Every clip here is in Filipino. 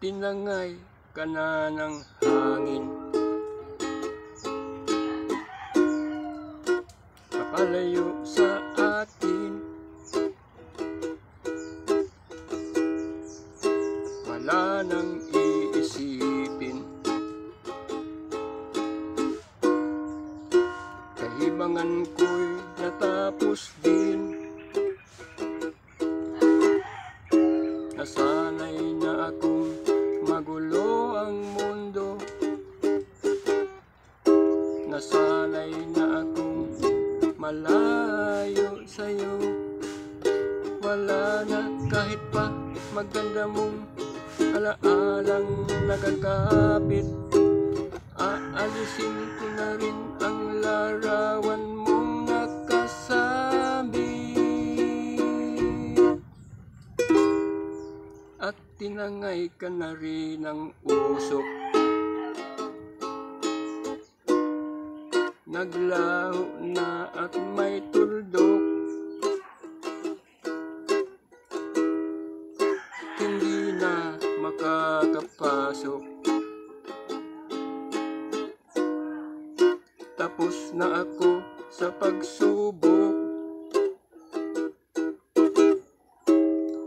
tinangay ka na ng hangin. Papalayo sa atin, wala nang iisipin. Kahibangan ko'y natapos din. Nasanay na akong magulo ang mundo. Nasanay na akong malayo sa'yo. Wala na kahit pa maganda mong alaalang nakakapit. Aalisin ko na rin ang larawan mong nakasabit. At tinangay ka na rin ng usok. Naglaho na at may tuldok. Hindi na makakapasok. Tapos na ako sa pagsubok.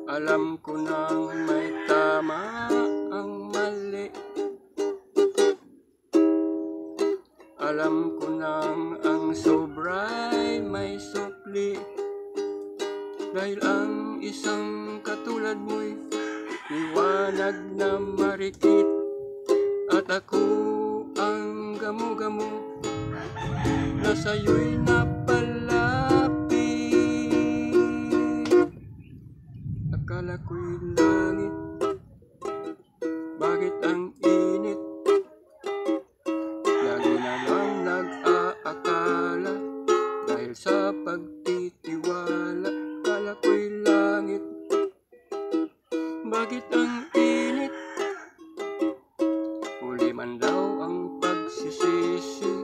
Alam ko nang may tama ang mali. Alam ko nang ang sobra'y may supli. Dahil ang isang katulad mo'y liwanag na marikit. At ako ang gamo-gamo na sa'yo'y napalapit. Akala ko'y langit, bakit ang init? Lagi na lang nag-aakala dahil sa pagtitiwala. Akala ko'y langit, bakit ang init? Huli man daw ang pagsisisi,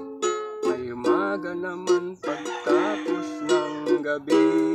may umaga naman pagtapos ng gabi.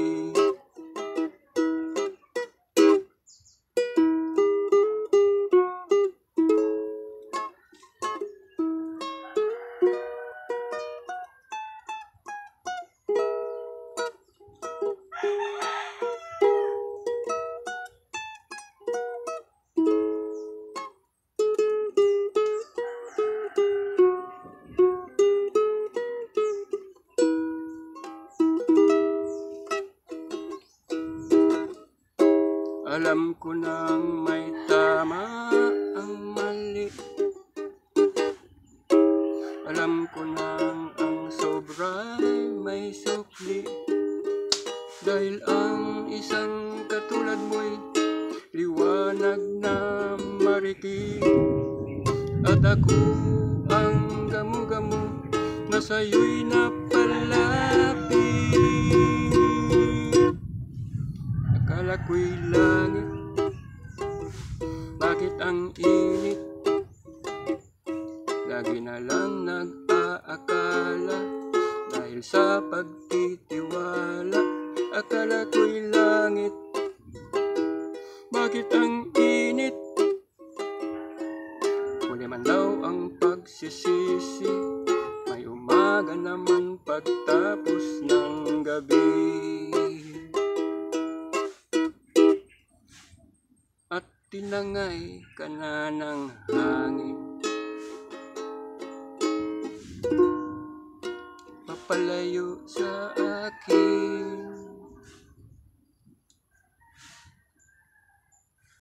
Alam ko nang may tama ang mali. Alam ko nang ang sobra'y may sukli. Dahil ang isang katulad mo'y liwanag na marikit. At ako ang gamo-gamo na sa'yo'y napalapit. Akala ko'y langit, bakit ang init? Lagi na lang nag-aakala dahil sa pagtitiwala. Akala ko'y langit, bakit ang init? Huli man daw ang pagsisisi, may umaga naman pagtapos ng gabi. At tinangay ka na ng hangin. Papalayo sa akin.